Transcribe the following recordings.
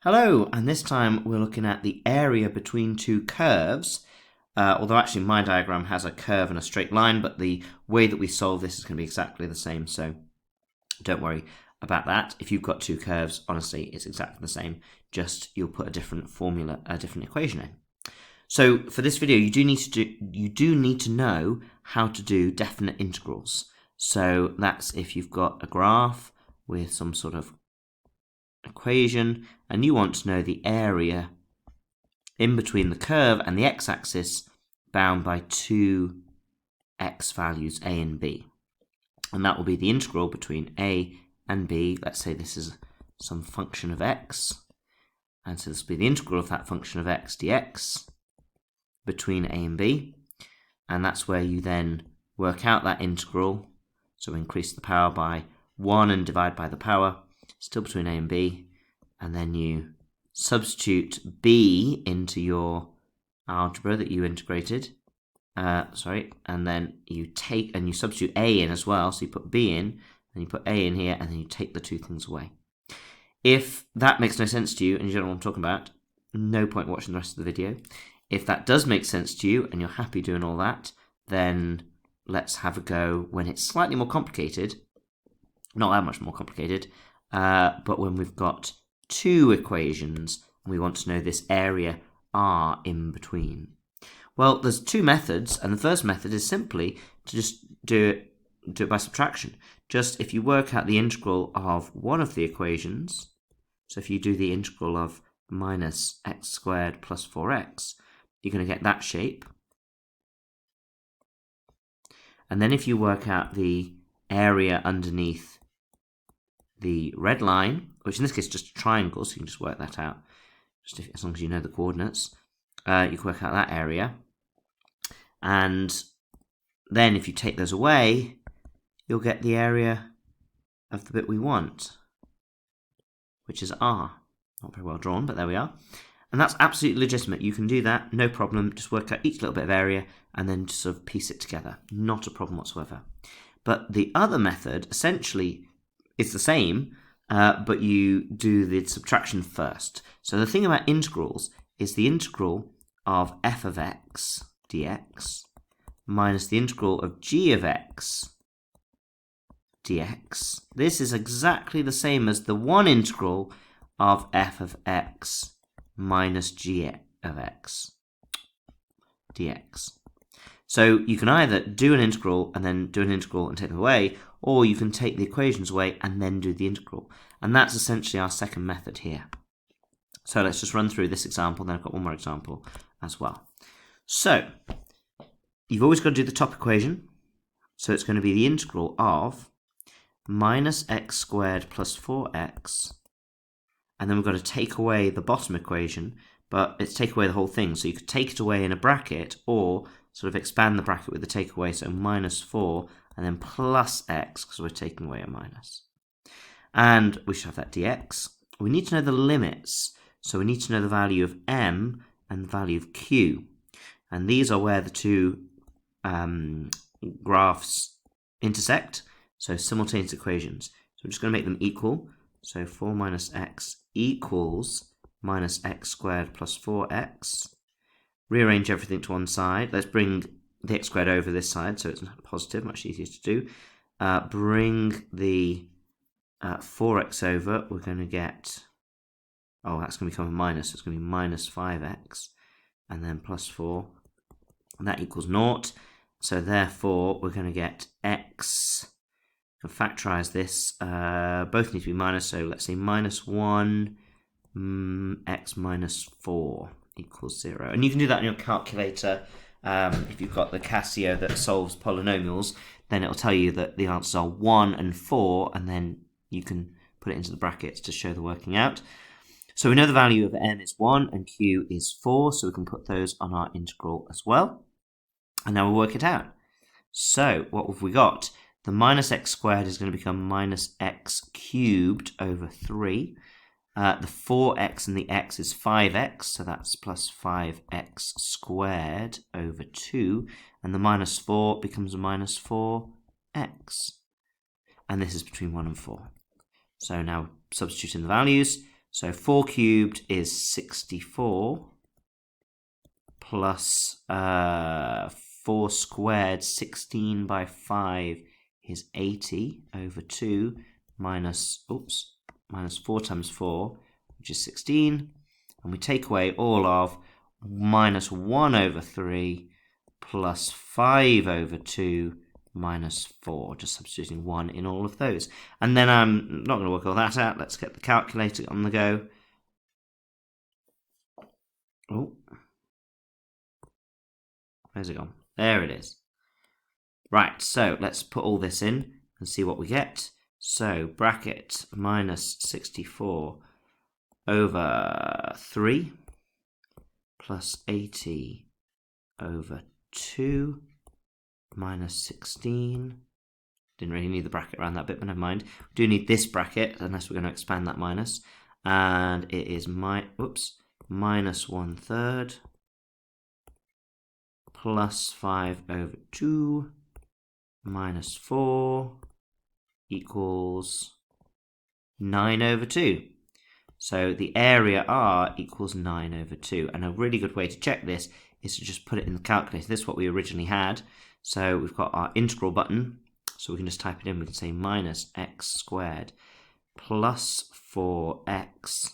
Hello, and this time we're looking at the area between two curves. Although actually my diagram has a curve and a straight line, but the way that we solve this is going to be exactly the same, so don't worry about that. If you've got two curves, honestly, it's exactly the same, just you'll put a different formula, a different equation in. So for this video, you do need to know how to do definite integrals. So that's if you've got a graph with some sort of equation and you want to know the area in between the curve and the x-axis bound by two x values a and b, and that will be the integral between a and b. Let's say this is some function of x, and so this will be the integral of that function of x dx between a and b, and that's where you then work out that integral. So increase the power by 1 and divide by the power, still between a and b, and then you substitute b into your algebra that you integrated, and then you take and you substitute a in as well, so you put b in, and you put a in here, and then you take the two things away. If that makes no sense to you and you don't know what I'm talking about, no point watching the rest of the video. If that does make sense to you and you're happy doing all that, then let's have a go when it's slightly more complicated, not that much more complicated, but when we've got two equations and we want to know this area R in between. Well, there's two methods, and the first method is simply to just do it by subtraction. Just if you work out the integral of one of the equations, so if you do the integral of minus x squared plus 4x, you're going to get that shape. And then if you work out the area underneath the red line, which in this case is just a triangle, so you can just work that out, as long as you know the coordinates, you can work out that area. And then if you take those away, you'll get the area of the bit we want, which is R. Not very well drawn, but there we are. And that's absolutely legitimate. You can do that, no problem. Just work out each little bit of area and then just sort of piece it together. Not a problem whatsoever. But the other method essentially is the same, but you do the subtraction first. So the thing about integrals is the integral of f of x dx minus the integral of g of x dx. This is exactly the same as the one integral of f of x minus g of x dx. So you can either do an integral and then do an integral and take them away, or you can take the equations away and then do the integral. And that's essentially our second method here. So let's just run through this example, then I've got one more example as well. So you've always got to do the top equation. So it's going to be the integral of minus x squared plus 4x, and then we've got to take away the bottom equation, but it's take away the whole thing. So you could take it away in a bracket, or sort of expand the bracket with the takeaway, so minus 4, and then plus x, because we're taking away a minus. And we should have that dx. We need to know the limits, so we need to know the value of m and the value of q. And these are where the two graphs intersect, so simultaneous equations. So we're just going to make them equal. So 4 minus x equals minus x squared plus 4x. Rearrange everything to one side. Let's bring the x squared over this side, so it's positive, much easier to do. Bring the 4x over. We're going to get, that's going to become a minus, so it's going to be minus 5x, and then plus 4, and that equals 0. So therefore, we're going to get x. We'll factorize this. Both need to be minus, so let's say minus 1 x minus 4 equals 0. And you can do that on your calculator. If you've got the Casio that solves polynomials, then it'll tell you that the answers are 1 and 4, and then you can put it into the brackets to show the working out. So we know the value of m is 1 and q is 4, so we can put those on our integral as well. And now we'll work it out. So what have we got? The minus x squared is going to become minus x cubed over 3. The 4x and the x is 5x, so that's plus 5x squared over 2. And the minus 4 becomes a minus 4x. And this is between 1 and 4. So now substitute in the values. So 4 cubed is 64 plus 4 squared, 16 by 5 is 80 over 2 minus 4 times 4, which is 16. And we take away all of minus 1 over 3 plus 5 over 2 minus 4, just substituting 1 in all of those. And then I'm not going to work all that out. Let's get the calculator on the go. Oh, where's it gone? There it is. Right, so let's put all this in and see what we get. So bracket minus 64 over 3 plus 80 over 2 minus 16. Didn't really need the bracket around that bit, but never mind. We do need this bracket unless we're going to expand that minus. And it is minus 1/3 plus 5 over 2 minus 4 equals 9 over 2. So the area R equals 9 over 2. And a really good way to check this is to just put it in the calculator. This is what we originally had. So we've got our integral button. So we can just type it in. We can say minus x squared plus 4x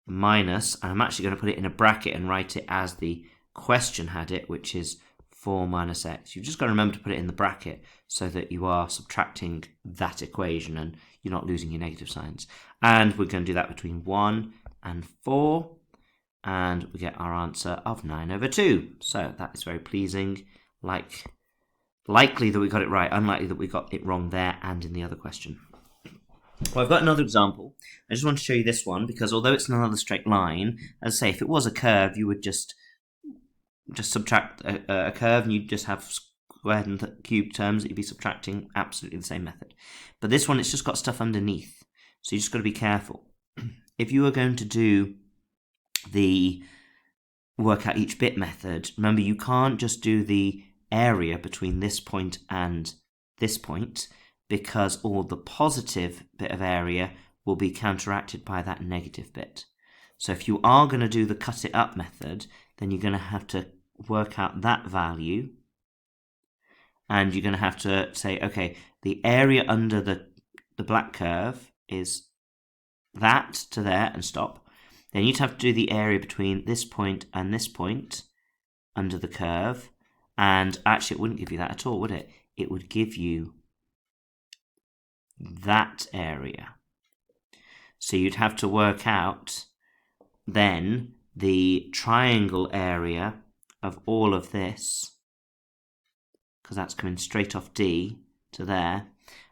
minus, and I'm actually going to put it in a bracket and write it as the question had it, which is 4 minus x. You've just got to remember to put it in the bracket so that you are subtracting that equation and you're not losing your negative signs. And we're going to do that between 1 and 4, and we get our answer of 9 over 2. So that is very pleasing. Likely that we got it right, unlikely that we got it wrong there and in the other question. Well, I've got another example. I just want to show you this one because although it's another straight line, as I say, if it was a curve, you would just subtract a curve and you'd just have squared and cubed terms that you'd be subtracting, absolutely the same method. But this one, it's just got stuff underneath. So you just got to be careful. If you are going to do the work out each bit method, remember you can't just do the area between this point and this point, because all the positive bit of area will be counteracted by that negative bit. So if you are going to do the cut it up method, then you're going to have to work out that value, and you're going to have to say, okay, the area under the black curve is that to there and stop. Then you'd have to do the area between this point and this point under the curve, and actually it wouldn't give you that at all, would it? It would give you that area. So you'd have to work out then the triangle area of all of this, because that's coming straight off D to there,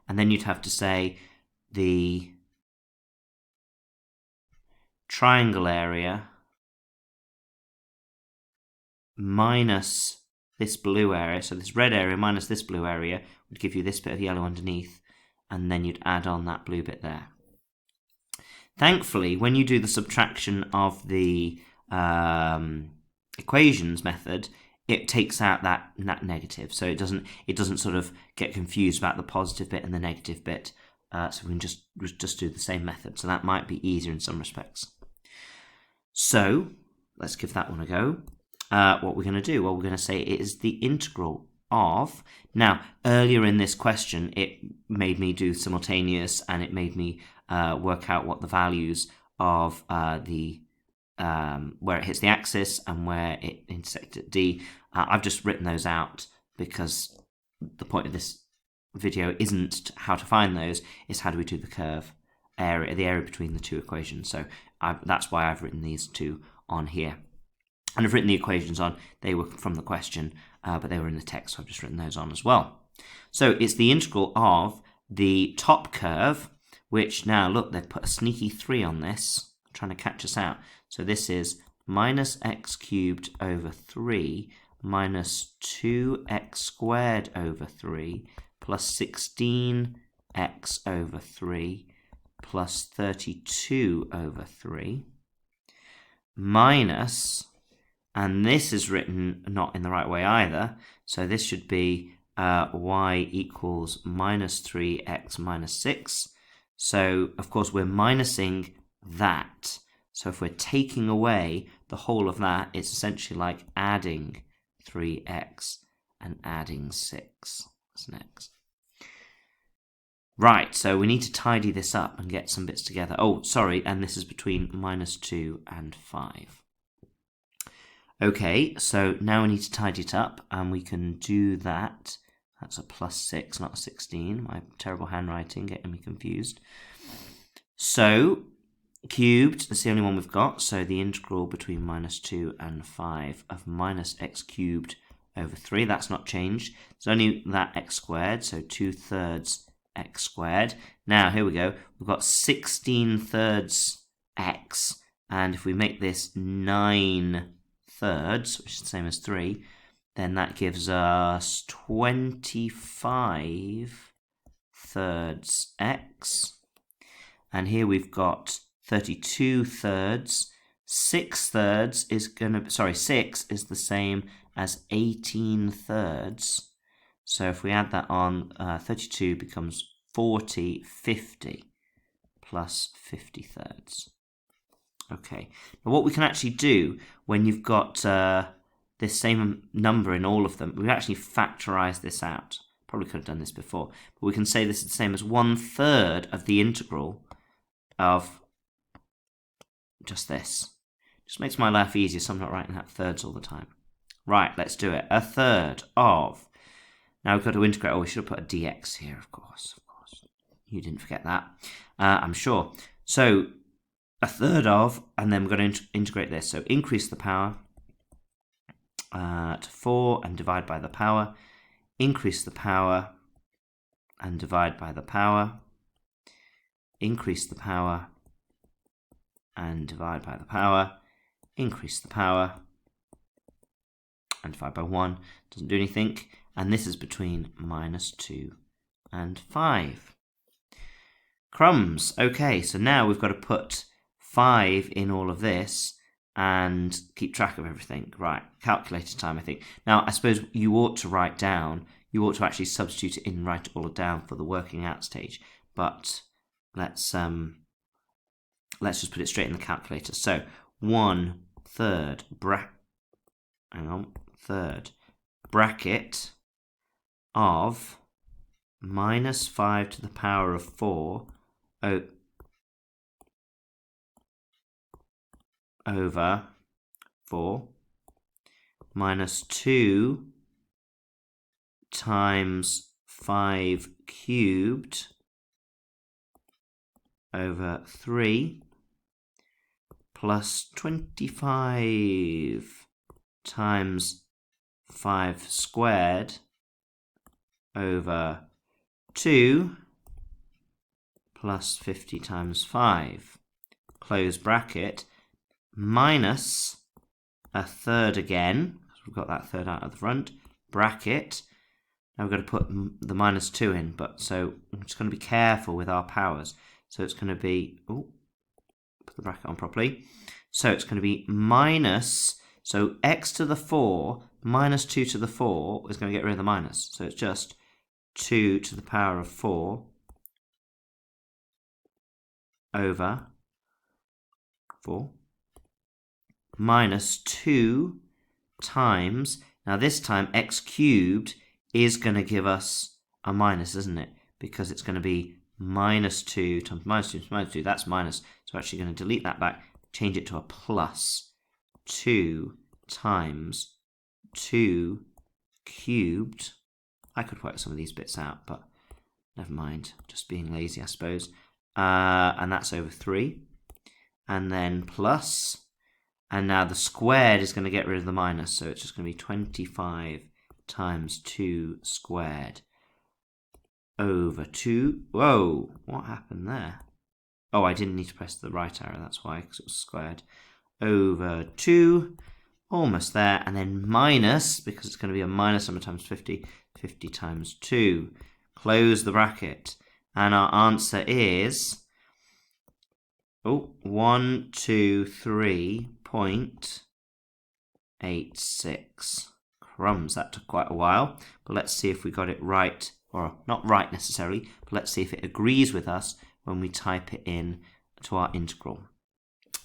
and then you'd have to say the triangle area minus this blue area, so this red area minus this blue area would give you this bit of yellow underneath, and then you'd add on that blue bit there. Thankfully, when you do the subtraction of the equations method, it takes out that negative, so it doesn't sort of get confused about the positive bit and the negative bit. So we can just do the same method. So that might be easier in some respects. So let's give that one a go. What we're going to do? Well, we're going to say it is the integral of. Now, earlier in this question, it made me do simultaneous, and it made me work out what the values of where it hits the axis and where it intersects at D. I've just written those out because the point of this video isn't how to find those, it's how do we do the curve area, the area between the two equations. So that's why I've written these two on here. And I've written the equations on, they were from the question, but they were in the text, so I've just written those on as well. So it's the integral of the top curve, which now, look, they've put a sneaky 3 on this, trying to catch us out. So this is minus x cubed over 3 minus 2x squared over 3 plus 16x over 3 plus 32 over 3 minus, and this is written not in the right way either, so this should be y equals minus 3x minus 6. So, of course, we're minusing that. So if we're taking away the whole of that, it's essentially like adding 3x and adding 6. That's next. Right, so we need to tidy this up and get some bits together. Oh, sorry, and this is between -2 and 5. Okay, so now we need to tidy it up, and we can do that. That's a +6, not a 16. My terrible handwriting getting me confused. So, cubed, that's the only one we've got. So the integral between -2 and 5 of -x cubed over 3, that's not changed. It's only that x squared, so 2/3 x squared. Now, here we go. We've got 16/3 x, and if we make this 9/3, which is the same as 3, then that gives us 25/3 x. And here we've got 32/3. 6/3 is gonna, 6 is the same as 18/3. So if we add that on, 32 becomes 40/50 plus 50/3. Okay, now what we can actually do when you've got this same number in all of them, we actually factorize this out. Probably could have done this before, but we can say this is the same as 1/3 of the integral of just this. Just makes my life easier, so I'm not writing out thirds all the time. Right, let's do it. 1/3 of. Now we've got to integrate. Oh, we should have put a dx here, of course. You didn't forget that, I'm sure. So 1/3 of, and then we're going to integrate this. So increase the power to 4 and divide by the power. Increase the power and divide by the power. Increase the power and divide by the power. Increase the power and divide by 1. Doesn't do anything. And this is between -2 and 5. Crumbs. Okay, so now we've got to put 5 in all of this and keep track of everything. Right, calculator time, I think. Now, I suppose you ought to write down, you ought to actually substitute it in and write it all down for the working out stage. But let's just put it straight in the calculator. So 1/3 bracket of -5 to the power of 4 over 4 -2 times 5 cubed over 3 plus 25 times 5 squared over 2 plus 50 times 5, close bracket, minus 1/3 again, because we've got that third out of the front, bracket. Now we've got to put the -2 in, but so I'm just going to be careful with our powers. So it's going to be, put the bracket on properly. So it's going to be minus, so x to the 4 minus 2 to the 4 is going to get rid of the minus. So it's just 2 to the power of 4 over 4 minus 2 times, now this time x cubed is going to give us a minus, isn't it? Because it's going to be -2 times -2 times -2, that's minus. So we're actually going to delete that back, change it to a plus 2 times 2 cubed. I could work some of these bits out, but never mind. Just being lazy, I suppose. And that's over 3. And then plus, and now the squared is going to get rid of the minus, so it's just going to be 25 times 2 squared over 2. Whoa, what happened there? Oh, I didn't need to press the right arrow, that's why, because it was squared. Over 2, almost there, and then minus, because it's going to be a minus number times 50, 50 times 2. Close the bracket, and our answer is 123.86. Crumbs, that took quite a while, but let's see if we got it right, or not right necessarily, but let's see if it agrees with us when we type it in to our integral.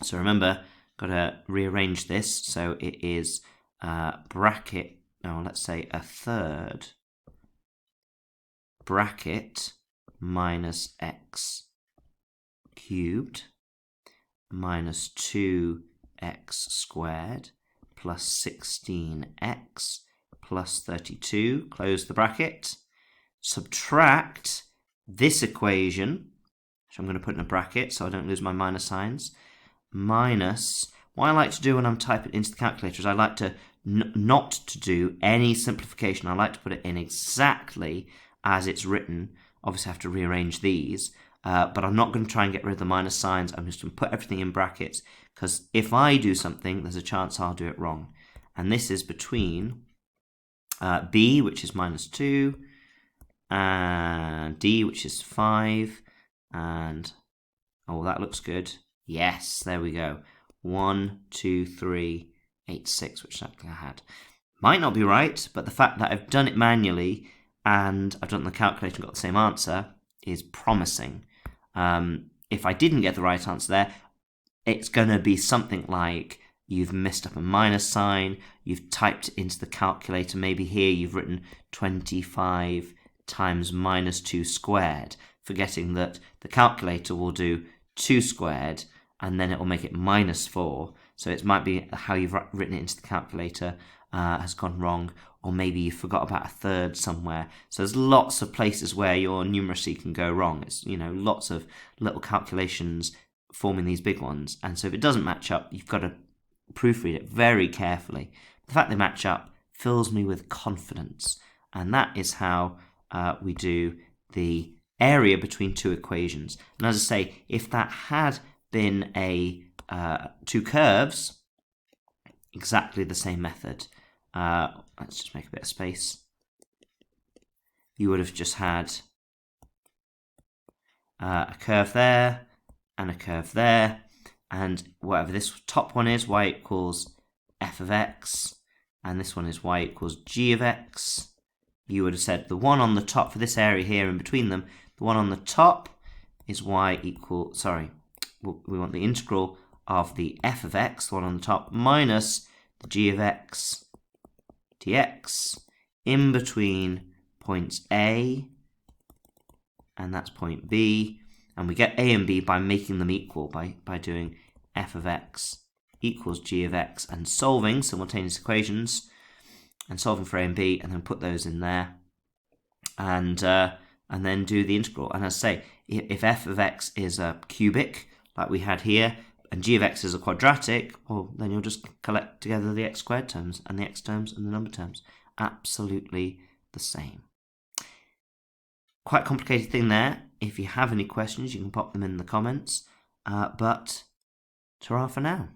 So remember, got to rearrange this so it is bracket, no, let's say a third bracket minus x cubed minus 2x squared plus 16x plus 32, close the bracket, subtract this equation, which I'm going to put in a bracket so I don't lose my minus signs, minus, what I like to do when I'm typing into the calculator is I like to not to do any simplification. I like to put it in exactly as it's written. Obviously I have to rearrange these, but I'm not going to try and get rid of the minus signs. I'm just going to put everything in brackets, because if I do something, there's a chance I'll do it wrong. And this is between b, which is minus 2, and d, which is 5, and, oh, that looks good. Yes, there we go. 1, 2, 3, 8, 6, which exactly I had. Might not be right, but the fact that I've done it manually and I've done the calculator and got the same answer is promising. If I didn't get the right answer there, it's going to be something like you've missed up a minus sign, you've typed into the calculator, maybe here you've written 25 times minus 2 squared, forgetting that the calculator will do 2 squared and then it will make it minus 4. So it might be how you've written it into the calculator has gone wrong, or maybe you forgot about a third somewhere. So there's lots of places where your numeracy can go wrong. It's, you know, lots of little calculations forming these big ones. And so if it doesn't match up, you've got to proofread it very carefully. The fact they match up fills me with confidence. And that is how we do the area between two equations. And as I say, if that had been a two curves, exactly the same method. Let's just make a bit of space. You would have just had a curve there and a curve there, and whatever this top one is, y equals f of x, and this one is y equals g of x. You would have said the one on the top for this area here in between them, the one on the top is y equal, sorry, we want the integral of the f of x, the one on the top, minus the g of x dx in between points A, and that's point B, and we get A and B by making them equal, by doing f of x equals g of x and solving simultaneous equations, and solving for A and B, and then put those in there, and then do the integral. And as I say, if f of x is a cubic, like we had here, and g of x is a quadratic, well, then you'll just collect together the x squared terms and the x terms and the number terms. Absolutely the same. Quite a complicated thing there. If you have any questions, you can pop them in the comments. But ta-ra for now.